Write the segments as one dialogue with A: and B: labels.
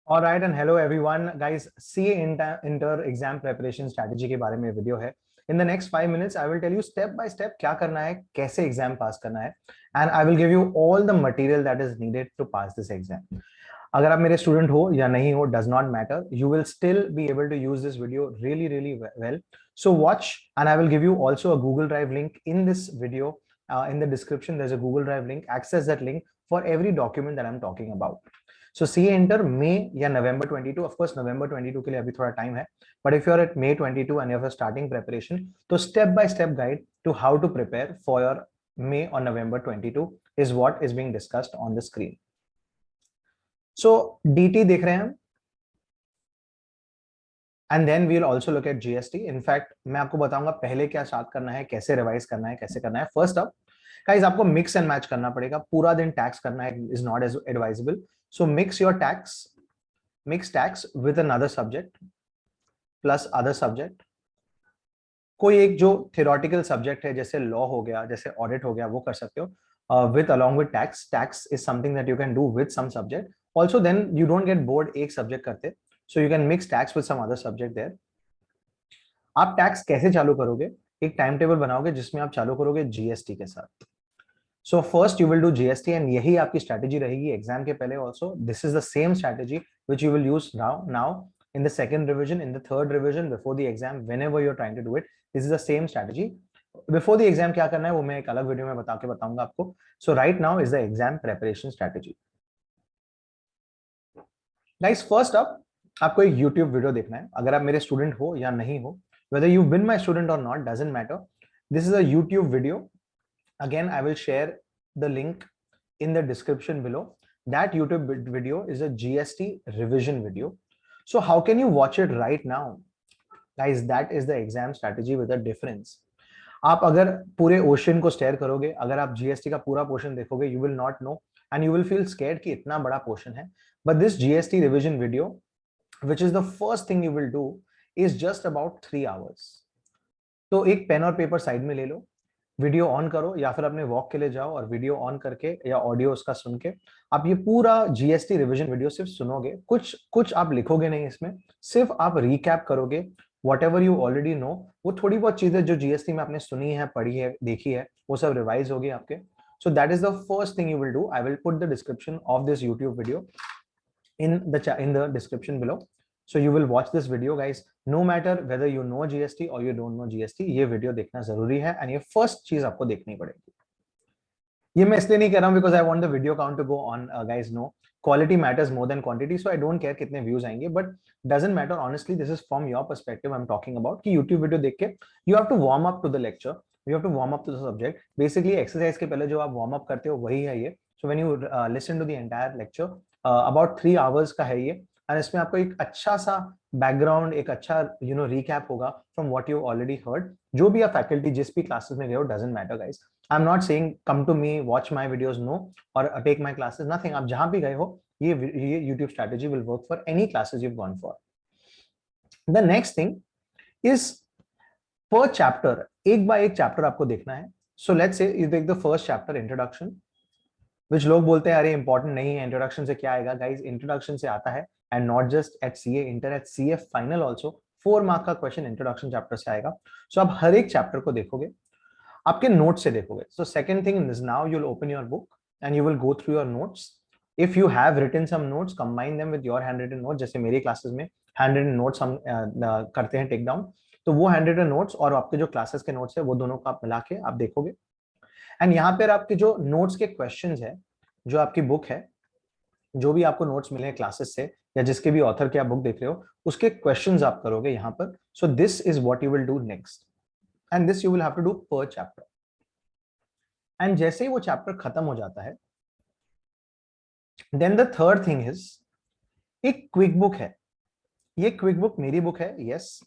A: All right and hello everyone guys, CA inter exam preparation strategy के बारे में video है. In the next 5 minutes I will tell you step by step क्या करना है, कैसे एग्जाम पास करना है, and I will give you all the material that is needed to pass this exam. अगर आप मेरे स्टूडेंट हो या नहीं हो does not matter, you will still be able to use this video really well. So watch, and I will give you also a Google Drive link in this video. In the description there's a Google Drive link. Access that link for every document that I'm talking about. So CA inter मई या नवंबर 22, of course नवंबर 22 के लिए अभी थोड़ा time है, but if you are at May 22 and you are starting preparation, तो step by step guide to how to prepare for your May और November 22 is what is being discussed on the screen. So DT देख रहे हैं हम, and then we'll also look at GST. In fact मैं आपको बताऊंगा पहले क्या स्टार्ट करना है, कैसे रिवाइज करना है, कैसे करना है. फर्स्ट अप गाइस आपको मिक्स एंड मैच करना पड़ेगा. पूरा दिन टैक्स करना है is not as advisable. So mix your tax, mix tax with another subject plus other subject. कोई एक जो theoretical subject है जैसे law हो गया, जैसे audit हो गया, वो कर सकते हो. With along with tax. Tax is something that you can do with some subject. Also then you don't get bored एक subject करते, so you can mix tax with some other subject there. आप tax कैसे चालू करोगे? एक time table बनाओगे जिसमें आप चालू करोगे GST के साथ. So first you will do GST and यही आपकी strategy रहेगी एग्जाम के पहले also. This is the same strategy which you will use now in the second revision, in the third revision, before the exam, whenever you're trying to do it. This is the same strategy. Before the exam क्या करना है वो मैं एक अलग video में बताऊंगा आपको. So right now is the exam preparation strategy. Guys, first up आपको एक YouTube वीडियो देखना है. अगर आप मेरे स्टूडेंट हो या नहीं हो, whether you've been my student or not, doesn't matter. This is a YouTube video. Again, I will share the link in the description below. That YouTube video is a GST revision video. So how can you watch it right now? Guys, that is the exam strategy with a difference. आप अगर पूरे ocean को stair करोगे, अगर आप GST का पूरा portion देखोगे, you will not know and you will feel scared कि इतना बड़ा पोर्शन है. But this GST revision video, which is the first thing you will do, is just about 3 hours. तो एक पेन और पेपर साइड में ले लो, वीडियो ऑन करो या फिर अपने वॉक के लिए जाओ और वीडियो ऑन करके या ऑडियो उसका सुन के आप ये पूरा GST रिवीजन वीडियो सिर्फ सुनोगे. कुछ आप लिखोगे नहीं इसमें, सिर्फ आप रिकैप करोगे what ever you already know. वो थोड़ी बहुत चीजें जो GST में आपने सुनी है, पढ़ी है, देखी है, वो सब रिवाइज होगी आपके. So that is the first thing you will do. I will put the description of this YouTube video in the description below. So you will watch this video guys, no matter whether you know GST or you don't know GST. ये video देखना जरूरी है and ये first चीज आपको देखनी पड़ेगी. ये मैं इसलिए नहीं कर रहा हूँ because I want the video count to go on. Guys, no, quality matters more than quantity, so I don't care कितने views आएंगे, but doesn't matter. Honestly, this is from your perspective I'm talking about कि YouTube video देख के you have to warm up to the lecture, you have to warm up to the subject. Basically exercise के पहले जो आप warm up करते हो वही है ये. So when you listen to the entire lecture, about 3 hours का है ये, और इसमें आपको एक अच्छा सा बैकग्राउंड, एक अच्छा रिकैप होगा from what you already heard. जो भी आप फैकल्टी जिस भी क्लासेस में गए हो, doesn't matter guys. I am not saying come to me, watch my videos, no, और टेक माय क्लासेस, नथिंग. आप जहां भी गए हो, ये YouTube strategy will work for any classes you have gone for. The next thing is per chapter, एक by एक chapter आपको देखना है. So let's say you take the first chapter, introduction, which लोग बोलते हैं अरे इंपॉर्टेंट नहीं है, इंट्रोडक्शन से क्या आएगा. गाइस, इंट्रोडक्शन से आता है, and not just at CA inter, at CA final also 4 mark का क्वेश्चन इंट्रोडक्शन चैप्टर से आएगा. सो आप हर एक चैप्टर को देखोगे, आपके नोट्स से देखोगे. So second thing is now you will open your book and you will go through your notes. If you have written some notes, combine them with your hand written notes. जैसे मेरी classes में hand written notes हम करते हैं take down, तो वो hand written notes और आपके जो क्लासेस के नोट्स है वो दोनों को आप मिला के आप देखोगे. एंड यहाँ पर आपके जो नोट्स के क्वेश्चन है, जो आपकी बुक है, जो भी आपको नोट्स मिले हैं क्लासेस से या जिसके भी ऑथर के आप बुक देख रहे हो, उसके क्वेश्चंस आप करोगे यहाँ पर. So this is what you will do next, and this you will have to do पर चैप्टर. एंड जैसे ही वो चैप्टर खत्म हो जाता है, then the third thing is एक क्विक बुक है. ये क्विक बुक मेरी बुक है, यस,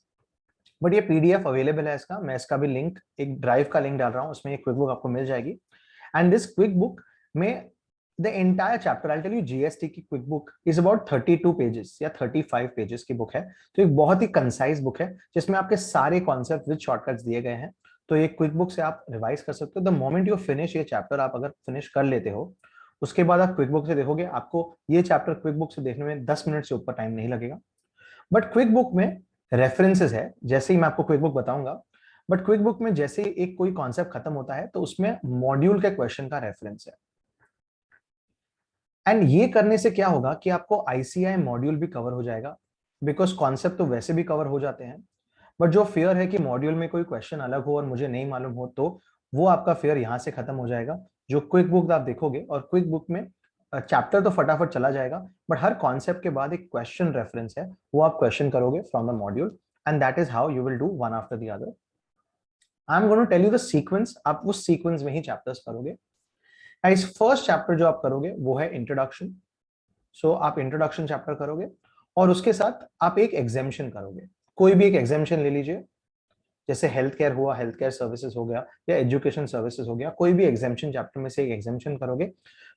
A: बट ये PDF अवेलेबल है इसका. मैं इसका भी लिंक, एक ड्राइव का लिंक डाल रहा हूं, उसमें ये क्विक बुक आपको मिल जाएगी. एंड दिस क्विक बुक में the entire chapter, I'll tell you, GST की quick book is about 32 pages या 35 pages की बुक है. तो एक बहुत ही कंसाइज बुक है जिसमें आपके सारे कॉन्सेप्ट विद शॉर्टकट्स दिए गए हैं. तो ये क्विक बुक से आप रिवाइज कर सकते हो. द मोमेंट यू फिनिश ये चैप्टर, आप अगर फिनिश कर लेते हो, उसके बाद आप क्विक बुक से देखोगे, आपको ये चैप्टर क्विक बुक से देखने में 10 मिनट से ऊपर टाइम नहीं लगेगा। बट क्विक बुक में रेफरेंसेस है, जैसे ही मैं आपको क्विक बुक बताऊंगा, बट क्विक बुक में जैसे ही एक कोई कॉन्सेप्ट खत्म होता है तो उसमें मॉड्यूल के क्वेश्चन का रेफरेंस है। एंड ये करने से क्या होगा कि आपको आईसीआई मॉड्यूल भी कवर हो जाएगा, बिकॉज कॉन्सेप्ट तो वैसे भी कवर हो जाते हैं, बट जो फियर है कि मॉड्यूल में कोई क्वेश्चन अलग हो और मुझे नहीं मालूम हो, तो वो आपका फियर यहां से खत्म हो जाएगा। जो क्विक बुक आप देखोगे, और क्विक बुक में चैप्टर तो फटाफट चला जाएगा, बट हर कॉन्सेप्ट के बाद एक क्वेश्चन रेफरेंस है, वो आप क्वेश्चन करोगे from the module, and that is how you will do one after the other. I am going to tell you the sequence, आप उस सीक्वेंस में ही चैप्टर्स करोगे। इस फर्स्ट चैप्टर जो आप करोगे वो है इंट्रोडक्शन। सो आप इंट्रोडक्शन चैप्टर करोगे और उसके साथ आप एक एग्जामिशन करोगे, कोई भी एक एग्जामिशन ले लीजिए, जैसे हेल्थ केयर हुआ, हेल्थ केयर सर्विसेज हो गया, या एजुकेशन सर्विसेज हो गया, कोई भी एग्जामिशन चैप्टर में से एक एग्जामिशन करोगे।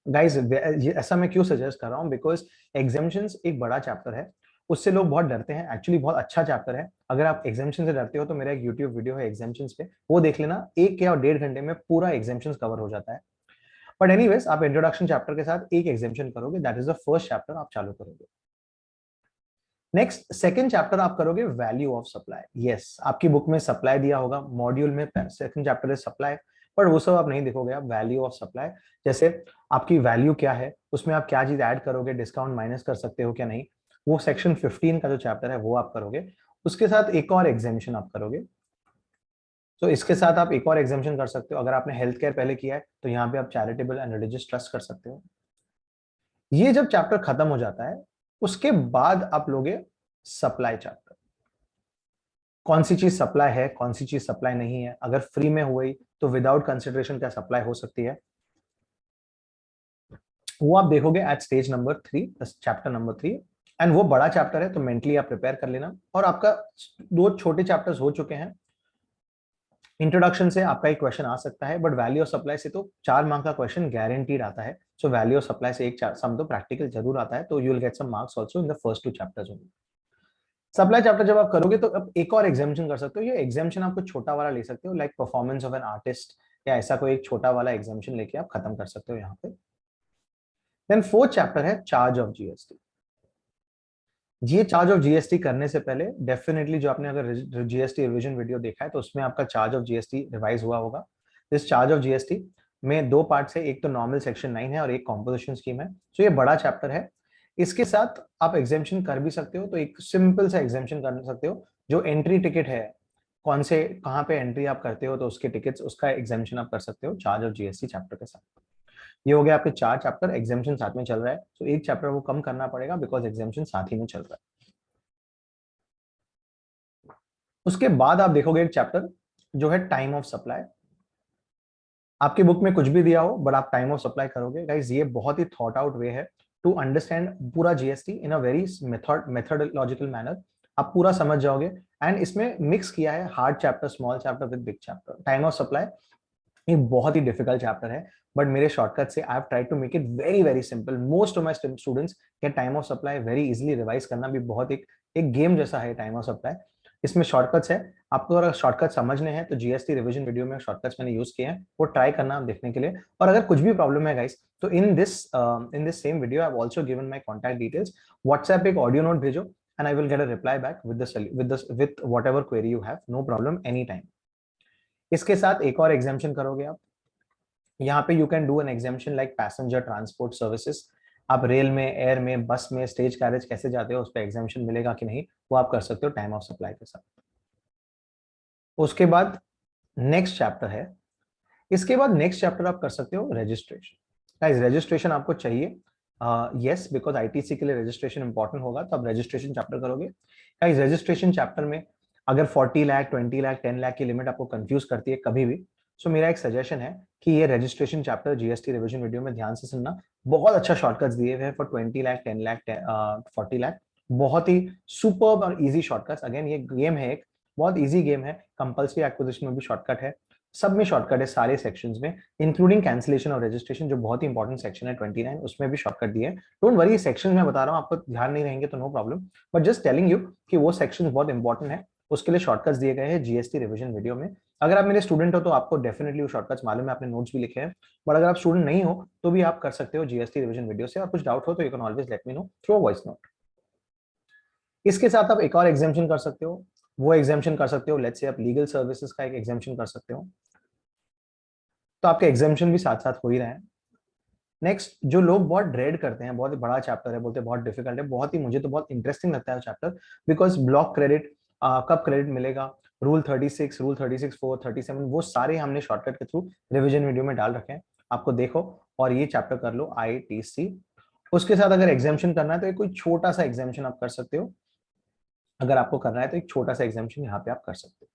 A: गाइस ऐसा मैं क्यों सजेस्ट कर रहा हूँ, बिकॉज एग्जामिशंस एक बड़ा चैप्टर है, उससे लोग बहुत डरते हैं, एक्चुअली बहुत अच्छा चैप्टर है। अगर आप एग्जामिशन से डरते हो तो मेरा एक यूट्यूब वीडियो है एग्जामिशंस पे, वो देख लेना, 1 या 1.5 घंटे में पूरा एग्जामिशंस कवर हो जाता है। बट एनीवेज, आप इंट्रोडक्शन चैप्टर के साथ एक एग्जामिशन करोगे, that is the first chapter आप चालू करोगे। नेक्स्ट सेकंड चैप्टर आप करोगे वैल्यू ऑफ सप्लाई। यस, आपकी बुक में सप्लाई दिया होगा, मॉड्यूल में सेकंड चैप्टर है सप्लाई, पर वो सब आप नहीं देखोगे, आप वैल्यू ऑफ सप्लाई, जैसे आपकी वैल्यू क्या है, उसमें आप क्या चीज ऐड करोगे, डिस्काउंट माइनस कर सकते हो क्या नहीं, वो सेक्शन 15 का जो चैप्टर है वो आप करोगे। उसके साथ एक और एग्जामिशन आप करोगे। तो इसके साथ आप एक और एग्जामिशन कर सकते हो, अगर आपने हेल्थ केयर पहले किया है तो यहाँ पे आप चैरिटेबल एंड रिलीजियस ट्रस्ट कर सकते हो। ये जब चैप्टर खत्म हो जाता है, उसके बाद आप लोगे सप्लाई चैप्टर। कौन सी चीज सप्लाई है, कौन सी चीज सप्लाई नहीं है, अगर फ्री में हुई तो विदाउट कंसिडरेशन क्या सप्लाई हो सकती है, वो आप देखोगे at stage number 3, chapter number 3। And वो बड़ा चैप्टर है तो मेंटली आप प्रिपेयर कर लेना। और आपका 2 छोटे चैप्टर्स हो चुके हैं। इंट्रोडक्शन से आपका एक क्वेश्चन आ सकता है, बट वैल्यू ऑफ सप्लाई से तो 4 मार्क का क्वेश्चन गारंटीड आता है। सो वैल्यू ऑफ सप्लाई से एक सम तो प्रैक्टिकल जरूर आता है, तो you will get some marks also in the first 2 chapters only. Supply chapter जब आप करोगे तो अब एक और एग्जामिशन कर सकते हो। ये एग्जामिशन आपको छोटा वाला ले सकते हो, like performance of an artist, या ऐसा कोई एक छोटा वाला एग्जामिशन लेके आप खत्म कर सकते हो यहाँ पे। देन फोर्थ चैप्टर है चार्ज ऑफ जीएसटी। ये चार्ज ऑफ जीएसटी करने से पहले डेफिनेटली, जो आपने अगर जीएसटी रिवीजन वीडियो देखा है तो उसमें आपका चार्ज ऑफ जीएसटी रिवाइज हुआ होगा। इस चार्ज ऑफ जीएसटी में 2 पार्ट्स है, एक तो नॉर्मल सेक्शन 9 है और एक कॉम्पोजिशन स्कीम है। तो ये बड़ा चैप्टर है। इसके साथ आप एग्जामिशन कर भी सकते हो, तो एक सिंपल सा एग्जामिशन कर सकते हो, जो एंट्री टिकट है, कौन से कहाँ पे एंट्री आप करते हो तो उसके टिकट्स, उसका एग्जामिशन आप कर सकते हो चार्ज ऑफ जीएसटी चैप्टर के साथ। ये हो गया आपके 4 चैप्टर, एग्जामिशन साथ में चल रहा है, तो एक चैप्टर वो कम करना पड़ेगा बिकॉज एग्जामिशन साथ ही में चल रहा है। उसके बाद आप देखोगे एक चैप्टर जो है टाइम ऑफ सप्लाई। आपकी बुक में कुछ भी दिया हो बट आप टाइम ऑफ सप्लाई करोगे। गाइस, ये बहुत ही थॉट आउट वे है टू अंडरस्टैंड पूरा GST in a very methodological manner. आप पूरा समझ जाओगे। एंड इसमें मिक्स किया है hard chapter, small chapter with big chapter. Time of supply ये बहुत ही डिफिकल्ट चैप्टर है, बट मेरे शॉर्टकट से I have tried to make it very very simple. Most of my students can time of supply very easily. Revise करना भी बहुत एक game जैसा है टाइम ऑफ सप्लाई। इसमें शॉर्टकट्स है, आपको अगर शॉर्टकट समझने हैं तो जीएसटी रिवीजन वीडियो में शॉर्टकट्स मैंने यूज किए हैं, वो ट्राई करना देखने के लिए। और अगर कुछ भी प्रॉब्लम है गाइस, तो in this same video I have also given my contact details. WhatsApp एक ऑडियो नोट भेजो and I will get a reply back with whatever query you have, no problem, any time. इसके साथ एक और exemption करोगे आप। यहाँ पे you can do an exemption like passenger transport services. आप रेल में, एयर में, बस में, स्टेज कैरेज कैसे जाते हो, उस पर एग्जामिशन मिलेगा कि नहीं, वो आप कर सकते हो टाइम ऑफ सप्लाई के साथ। उसके बाद नेक्स्ट चैप्टर है। इसके बाद नेक्स्ट चैप्टर आप कर सकते हो रजिस्ट्रेशन। गाइस, रजिस्ट्रेशन आपको चाहिए, यस, बिकॉज आईटीसी के लिए रजिस्ट्रेशन इंपॉर्टेंट होगा, तो आप रजिस्ट्रेशन चैप्टर करोगे। गाइस, रजिस्ट्रेशन चैप्टर में अगर 40 लाख, 20 लाख, 10 लाख की लिमिट आपको कंफ्यूज करती है कभी भी, सो मेरा एक सजेशन है कि ये registration chapter GST revision video में ध्यान से सुनना। बहुत अच्छा शॉर्टकट्स दिए हुए हैं फॉर 20 लाख, 10 लाख, 40 लाख। बहुत ही सुपर्ब और इजी शॉर्टकट्स। अगेन, ये गेम है, एक बहुत इजी गेम है। कंपल्सरी एक्विजिशन में भी शॉर्टकट है, सब में शॉर्टकट है, सारे सेक्शंस में, इंक्लूडिंग कैंसिलेशन और रजिस्ट्रेशन, जो बहुत ही इंपॉर्टेंट सेक्शन है 29, उसमें भी शॉर्टकट दिए हैं। डोंट वरी, सेक्शन में बता रहा हूँ, आपको ध्यान नहीं रहेंगे तो no problem, but just telling you कि वो सेक्शन बहुत इंपॉर्टेंट है, उसके लिए शॉर्टकट्स दिए गए हैं जीएसटी रिवीजन वीडियो में। अगर आप मेरे स्टूडेंट हो तो आपको डेफिनेटली वो शॉर्टकट्स मालूम है, आपने नोट्स भी लिखे हैं, बट अगर आप स्टूडेंट नहीं हो तो भी आप कर सकते हो जीएसटी रिवीजन वीडियो से। और कुछ डाउट हो तो you can always let me know through voice note. इसके साथ आप एक और एग्जामेशन कर सकते हो, वो एग्जामेशन कर सकते हो लेट्स से आप लीगल सर्विसेज का एक एग्जामेशन कर सकते हो, तो आपके एग्जामेशन भी साथ साथ हो ही रहे हैं। नेक्स्ट, जो लोग बहुत ड्रेड करते हैं, बहुत ही बड़ा चैप्टर है, बोलते हैं बहुत डिफिकल्ट है, बहुत ही मुझे तो बहुत इंटरेस्टिंग लगता है चैप्टर, बिकॉज ब्लॉक क्रेडिट कब क्रेडिट मिलेगा, रूल 36, रूल 36 4 37, वो सारे हमने शॉर्टकट के थ्रू रिवीजन वीडियो में डाल रखे हैं, आपको देखो और ये चैप्टर कर लो आईटीसी। उसके साथ अगर एग्जामेशन करना है तो एक कोई छोटा सा एग्जामेशन आप कर सकते हो, अगर आपको करना है तो एक छोटा सा एग्जामेशन यहाँ पे आप कर सकते हो।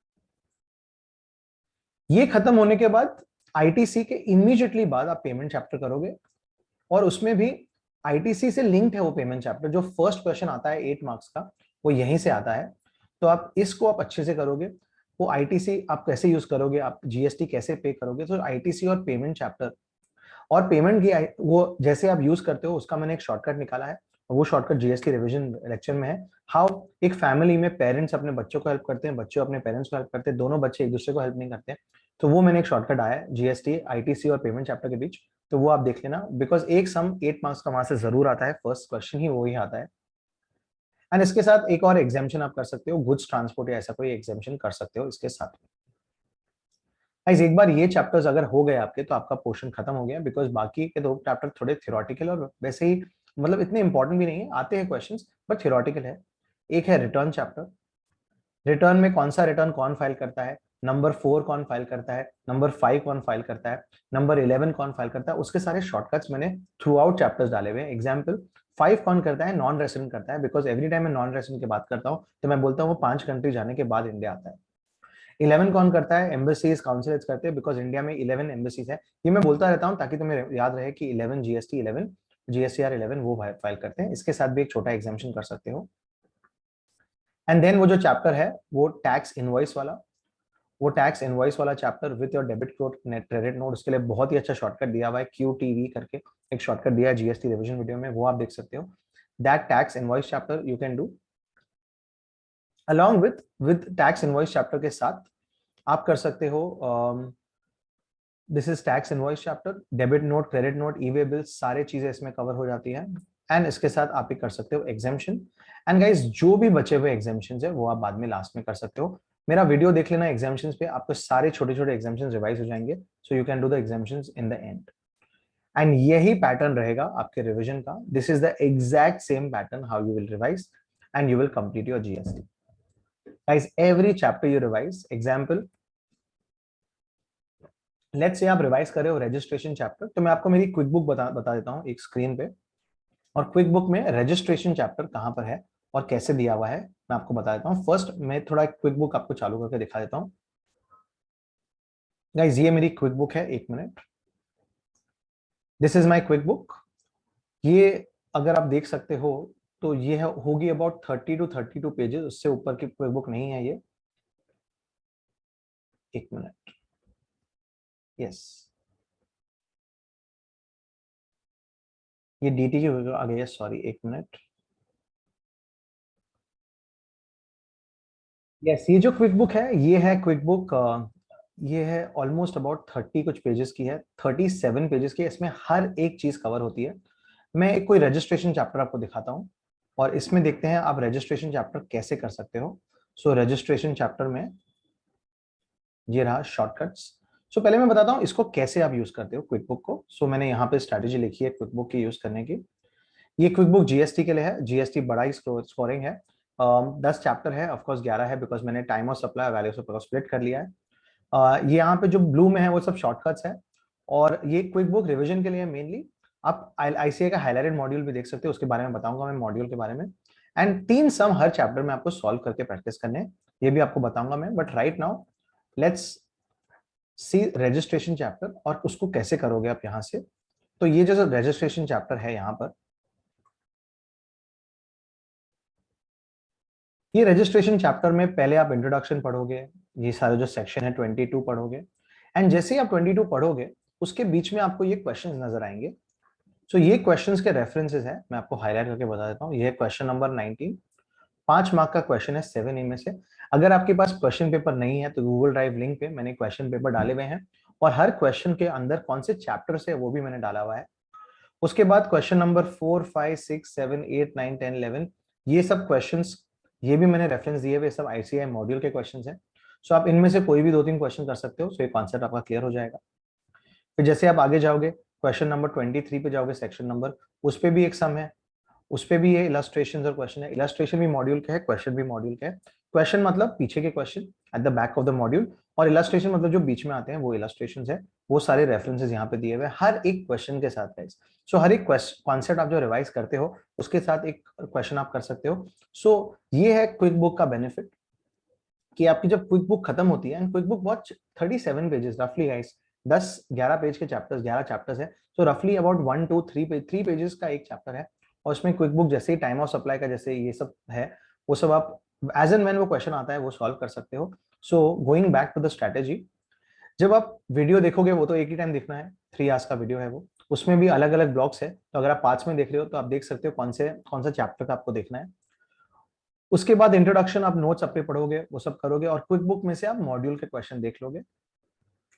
A: ये खत्म होने के बाद आईटीसी के इमीडिएटली बाद आप पेमेंट चैप्टर करोगे, और उसमें भी आईटीसी से लिंक्ड है वो पेमेंट चैप्टर। जो फर्स्ट क्वेश्चन आता है 8 मार्क्स का वो यहीं से आता है, तो आप इसको आप अच्छे से करोगे। वो आईटीसी आप कैसे यूज करोगे, आप जीएसटी कैसे पे करोगे, तो आईटीसी और पेमेंट चैप्टर और पेमेंट की वो जैसे आप यूज करते हो उसका मैंने एक शॉर्टकट निकाला है, वो शॉर्टकट जीएसटी रिवीजन लेक्चर में है। हाउ एक फैमिली में पेरेंट्स अपने बच्चों को हेल्प करते हैं, बच्चे अपने पेरेंट्स को हेल्प करते हैं, दोनों बच्चे एक दूसरे को हेल्प नहीं करते हैं, तो वो मैंने एक शॉर्टकट आया है जीएसटी आईटीसी और पेमेंट चैप्टर के बीच, तो वो आप देख लेना, बिकॉज एक सम 8 मार्क्स का वहां से जरूर आता है, फर्स्ट क्वेश्चन ही वो ही आता है। एंड इसके साथ एक और एग्जामेशन आप कर सकते हो, गुड्स ट्रांसपोर्ट या ऐसा कोई एग्जामेशन कर सकते हो इसके साथ। गाइस एक बार ये चैप्टर्स अगर हो गए आपके तो आपका पोर्शन खत्म हो गया, बिकॉज बाकी के 2 चैप्टर थोड़े थ्योरेटिकल और वैसे ही मतलब इतने इंपॉर्टेंट भी नहीं है, आते हैं क्वेश्चंस बट थ्योरेटिकल है। एक है रिटर्न चैप्टर, रिटर्न में कौन सा रिटर्न कौन फाइल करता है, नंबर 4 कौन फाइल करता है, नंबर 5 कौन फाइल करता है, नंबर 11 कौन फाइल करता है, उसके सारे शॉर्टकट्स मैंने थ्रू आउट चैप्टर्स डाले हुए हैं। एग्जाम्पल 5 कौन करता है, नॉन रेसिडेंट करता है, बिकॉज एवरी टाइम मैं नॉन रेसिडेंट की बात करता हूँ तो मैं बोलता हूँ वो 5 कंट्री जाने के बाद इंडिया आता है। 11 कौन करता है, एम्बेसीज काउंसिलेट्स करते हैं, बिकॉज इंडिया में 11 एम्बेसीज है। ये मैं बोलता रहता हूँ ताकि तुम्हें याद रहे कि 11 जीएसटी 11 जीएसटीआर 11 वो फाइल करते हैं। इसके साथ भी एक छोटा एग्जामेशन कर सकते हो। एंड देन वो जो चैप्टर है वो टैक्स इनवॉइस वाला, वो टैक्स इनवॉइस वाला chapter with your debit credit note, उसके लिए बहुत ही अच्छा शॉर्टकट दिया हुआ है, QTV करके एक शॉर्टकट दिया है जीएसटी रिवीजन वीडियो में, वो आप देख सकते हो। That tax invoice chapter you can do along with tax invoice chapter के साथ आप कर सकते हो। This is tax invoice chapter, debit note credit note E way bills सारे चीजें इसमें कवर हो जाती है। एंड इसके साथ आप ही कर सकते हो एग्जामेशन। एंड गाइस जो भी बचे हुए एग्जामेशन है वो आप बाद में लास्ट में कर सकते हो। मेरा वीडियो देख लेना एग्जामेशन पे, आपको सारे छोटे छोटे एग्जामेशन रिवाइज हो जाएंगे, so you can do the exemption in the end. And यही पैटर्न रहेगा आपके रिविजन का, this is the exact same pattern how you will revise and you will complete your GST. Guys every chapter you revise, example let's say आप revise कर रहे हो registration chapter, तो मैं आपको मेरी क्विक बुक बता देता हूँ एक स्क्रीन पे, और क्विक बुक में रजिस्ट्रेशन चैप्टर कहां पर है और कैसे दिया हुआ है मैं आपको बता देता हूँ। फर्स्ट मैं थोड़ा क्विक बुक आपको चालू करके दिखा देता हूँ। गाइज ये मेरी क्विक बुक है, एक minute, this is my quick book. ये अगर आप देख सकते हो तो ये होगी अबाउट 30 to 32 पेजेस, उससे ऊपर की क्विक बुक नहीं है ये। एक मिनट, यस ये डीटी की आ गई है, सॉरी एक मिनट। यस ये जो क्विक बुक है ये है क्विक बुक, ये है ऑलमोस्ट अबाउट 30 कुछ पेजेस की है, 37 पेजेस की है, इसमें हर एक चीज कवर होती है। मैं एक कोई रजिस्ट्रेशन चैप्टर आपको दिखाता हूँ और इसमें देखते हैं आप रजिस्ट्रेशन चैप्टर कैसे कर सकते हो। सो रजिस्ट्रेशन चैप्टर में ये रहा शॉर्टकट्स। सो पहले मैं बताता हूँ इसको कैसे आप यूज करते हो क्विक बुक को। सो मैंने यहाँ पे स्ट्रैटेजी लिखी है क्विक बुक की यूज करने की। ये क्विक बुक जीएसटी के लिए है, जीएसटी बड़ा ही स्कोरिंग है, 10 चैप्टर है, ऑफकोर्स 11 है बिकॉज मैंने टाइम और सप्लाई वैल्यू से स्प्लिट कर लिया है। ये यहाँ पे जो ब्लू में है वो सब शॉर्टकट्स है, और ये क्विक बुक रिवीजन के लिए मेनली। आप आईसीए का हाईलाइटेड मॉड्यूल भी देख सकते हो, उसके बारे में बताऊंगा मैं मॉड्यूल के बारे में। एंड 3 सम हर चैप्टर में आपको सॉल्व करके प्रैक्टिस करने हैं, ये भी आपको बताऊंगा मैं। But right now let's see registration chapter और उसको कैसे करोगे आप यहाँ से। तो ये जो रजिस्ट्रेशन चैप्टर है यहाँ पर, ये रजिस्ट्रेशन चैप्टर में पहले आप इंट्रोडक्शन पढ़ोगे, ये सारे जो सेक्शन है 22 पढ़ोगे, एंड जैसे ही आप 22 पढ़ोगे उसके बीच में आपको ये क्वेश्चंस नजर आएंगे। सो ये क्वेश्चंस के रेफरेंसेस है, मैं आपको हाईलाइट करके बता देता हूँ। ये क्वेश्चन नंबर 19, 5 मार्क का क्वेश्चन है 7A में से। अगर आपके पास क्वेश्चन पेपर नहीं है तो गूगल ड्राइव लिंक पे मैंने क्वेश्चन पेपर डाले हुए हैं, और हर क्वेश्चन के अंदर कौन से चैप्टर से वो भी मैंने डाला हुआ है। उसके बाद क्वेश्चन नंबर 4, 5, 6, 7, 8, 9, 10, 11, ये सब क्वेश्चंस, ये भी मैंने रेफरेंस दिए हुए, सब आईसीआई मॉड्यूल के क्वेश्चंस हैं। सो आप इनमें से कोई भी 2-3 क्वेश्चन कर सकते हो, सो ये कॉन्सेप्ट आपका क्लियर हो जाएगा। फिर जैसे आप आगे जाओगे, क्वेश्चन नंबर 23 पे जाओगे, सेक्शन नंबर, उस पे भी एक सम है, उस पे भी ये इलस्ट्रेशन और क्वेश्चन है। इलस्ट्रेशन भी मॉड्यूल का है, क्वेश्चन भी मॉड्यूल का है। क्वेश्चन मतलब पीछे के question at the back of the module, और इलस्ट्रेशन मतलब जो बीच में आते हैं वो इलस्ट्रेशन है। वो सारे रेफरेंसेस यहाँ पे दिए हुए हर एक क्वेश्चन के साथ गाइस। सो हर एक कॉन्सेप्ट आप जो रिवाइज करते हो उसके साथ एक क्वेश्चन आप कर सकते हो। सो ये है क्विक बुक का बेनिफिट, कि आपकी जब क्विक बुक खत्म होती है, एंड क्विक बुक बहुत 37 पेजेस रफली गाइस, 10-11 पेज के चैप्टर्स, 11 चैप्टर्स है, सो रफली अबाउट 1 2 3 पेजेस का एक चैप्टर है। और उसमें क्विक बुक जैसे ही टाइम ऑफ सप्लाई का जैसे ये सब है, वो सब आप एज एंड व्हेन वो क्वेश्चन आता है वो सॉल्व कर सकते हो। So going back to the strategy, जब आप वीडियो देखोगे वो तो एक ही टाइम दिखना है, 3 आवर्स का वीडियो है वो, उसमें भी अलग अलग ब्लॉक्स है, तो अगर आप पार्ट्स में देख रहे हो तो आप देख सकते हो कौन सा चैप्टर का आपको देखना है। उसके बाद इंट्रोडक्शन, आप नोट्स अपने पढ़ोगे, वो सब करोगे, और क्विक बुक में से आप मॉड्यूल के क्वेश्चन देख लोगे।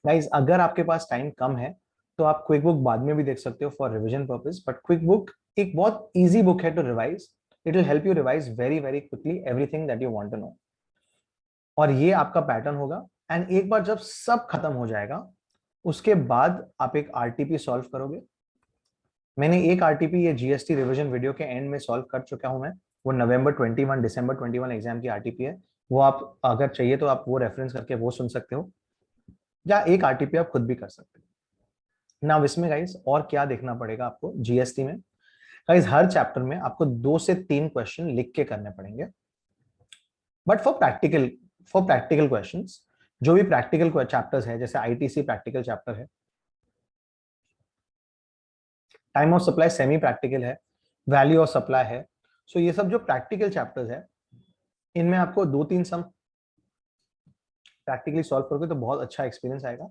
A: गाइस अगर आपके पास टाइम कम है तो आप क्विक बुक बाद में भी देख सकते हो for revision purpose, but quick book एक बहुत इजी बुक है to revise. It will help you revise very very quickly everything that you want to know, और ये आपका पैटर्न होगा। एंड एक बार जब सब खत्म हो जाएगा उसके बाद आप एक आरटीपी सॉल्व करोगे। मैंने एक आरटीपी ये जीएसटी रिवीजन वीडियो के एंड में सॉल्व कर चुका हूं मैं, वो नवंबर 21 दिसंबर 21 एग्जाम की आरटीपी है। वो आप अगर चाहिए तो आप वो रेफरेंस करके वो सुन सकते हो, या एक आरटीपी आप खुद भी कर सकते हो ना। इसमें गाइस और क्या देखना पड़ेगा आपको जीएसटी में, गाइस हर चैप्टर में आपको 2 से 3 क्वेश्चन लिख के करने पड़ेंगे, बट फॉर प्रैक्टिकल क्वेश्चंस, जो भी प्रैक्टिकल चैप्टर्स है, जैसे आईटीसी प्रैक्टिकल चैप्टर है, time of supply semi practical है, वैल्यू ऑफ सप्लाई है। सो ये सब जो प्रैक्टिकल चैप्टर्स है, इनमें आपको 2-3 सम प्रैक्टिकली सॉल्व करोगे तो बहुत अच्छा एक्सपीरियंस आएगा।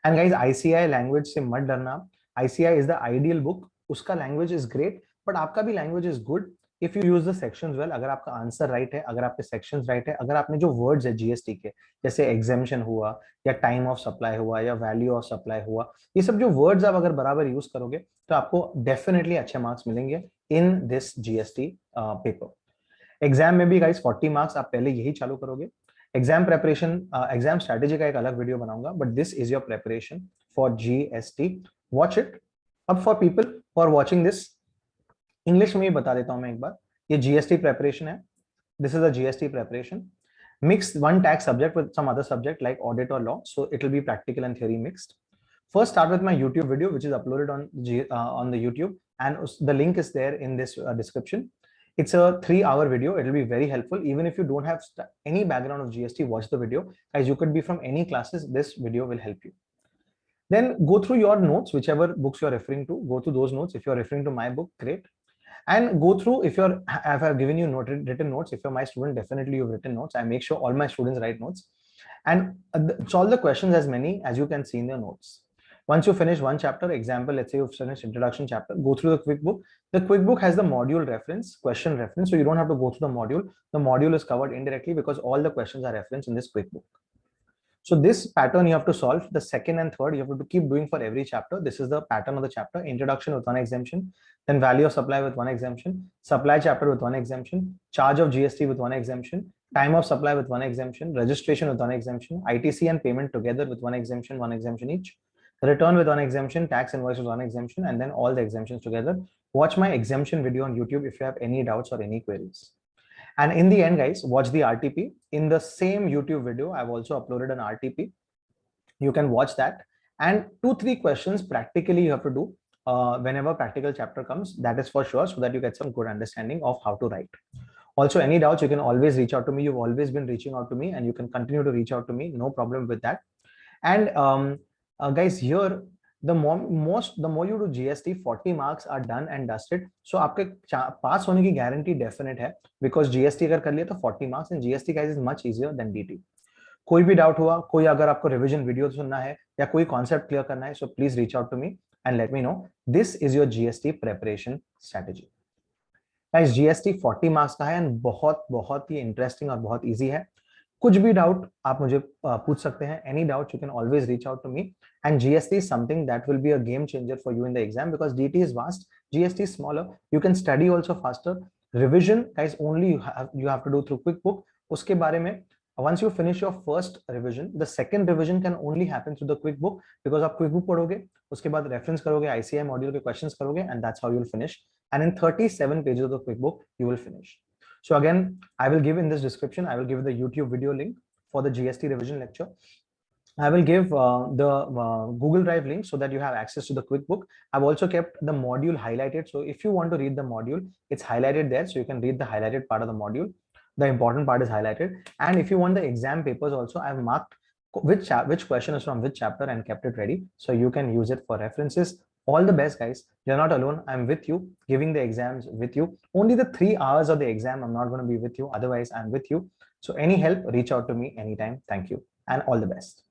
A: एंड गाइस आईसीआई लैंग्वेज से मत डरना, ICI is the ideal book, उसका लैंग्वेज इज ग्रेट, बट आपका भी language is good if you use the sections well. अगर आपका आंसर राइट है, अगर आपके सेक्शंस राइट है, अगर आपने जो वर्ड्स है जीएसटी के, जैसे एग्जेम्पशन हुआ, या टाइम ऑफ सप्लाई हुआ, या वैल्यू ऑफ सप्लाई हुआ, ये सब जो वर्ड्स आप अगर बराबर यूज करोगे तो आपको डेफिनेटली अच्छे मार्क्स मिलेंगे in this GST paper. Exam में भी गाइस 40 मार्क्स आप पहले यही चालू करोगे। एग्जाम प्रेपरेशन, एग्जाम स्ट्रेटेजी का एक अलग वीडियो बनाऊंगा, but this is your preparation for GST, watch it. अब for people for watching this, English में ही बता देता हूं मैं एक बार, ये जीएसटी प्रेपरेशन है, this is a GST preparation, mix one tax subject with some other subject like audit or law, so it will be practical and theory mixed. First start with my YouTube video which is uploaded on the YouTube, and the link is there in this description. It's a 3-hour video, it will be very helpful even if you don't have any background of GST. Watch the video guys, you could be from any classes, this video will help you. Then go through your notes, whichever books you're referring to, go through those notes. If you're referring to my book, great. And go through, if I've given you written notes, if you're my student, definitely you've written notes. I make sure all my students write notes, and solve the questions as many as you can see in your notes. Once you finish one chapter, example, let's say you've finished introduction chapter, go through the quick book. The quick book has the module reference, question reference, so you don't have to go through the module. The module is covered indirectly because all the questions are referenced in this quick book. So this pattern you have to solve. The second and third you have to keep doing for every chapter. This is the pattern of the chapter. Introduction with one exemption, then value of supply with one exemption, supply chapter with one exemption, charge of GST with one exemption, time of supply with one exemption, registration with one exemption, ITC and payment together with one exemption each, return with one exemption, tax invoice with one exemption, and then all the exemptions together. Watch my exemption video on YouTube if you have any doubts or any queries. And in the end, guys, watch the RTP. In the same YouTube video, I've also uploaded an RTP. You can watch that. And 2-3 questions practically you have to do whenever practical chapter comes. That is for sure, so that you get some good understanding of how to write. Also, any doubts, you can always reach out to me. You've always been reaching out to me, and you can continue to reach out to me. No problem with that. And guys, here the more you do GST, 40 marks are done and dusted. So आपके पास होने की guarantee definite है, because GST अगर कर लिया तो 40 marks, and GST guys is much easier than DT. कोई भी डाउट हुआ, कोई अगर आपको रिवीजन वीडियो सुनना है या कोई कॉन्सेप्ट क्लियर करना है, so please reach out to me and let me know. This is your GST preparation strategy. Guys GST 40 marks का है एंड बहुत बहुत ही इंटरेस्टिंग और बहुत इजी है। कुछ भी डाउट आप मुझे पूछ सकते हैं, any doubt you can always reach out to me, and GST is something that will be a game changer for you in the exam because DT is vast, GST is smaller, you can study also faster. Revision guys only you have to do through QuickBook। उसके बारे में once you finish your first revision, the second revision can only happen through the QuickBook because आप QuickBook पढ़ोगे, उसके बाद reference करोगे, ICI module के questions करोगे, and that's how you'll finish, and in 37 pages of the QuickBook you will finish. So again, I will give in this description, I will give the YouTube video link for the GST revision lecture. I will give the Google Drive link so that you have access to the QuickBook. I've also kept the module highlighted, so if you want to read the module, it's highlighted there, so you can read the highlighted part of the module. The important part is highlighted, and if you want the exam papers also, I've marked which question is from which chapter and kept it ready, so you can use it for references. All the best, guys. You're not alone. I'm with you, giving the exams with you. Only the 3 hours of the exam I'm not going to be with you, otherwise I'm with you. So any help, reach out to me anytime. Thank you and all the best.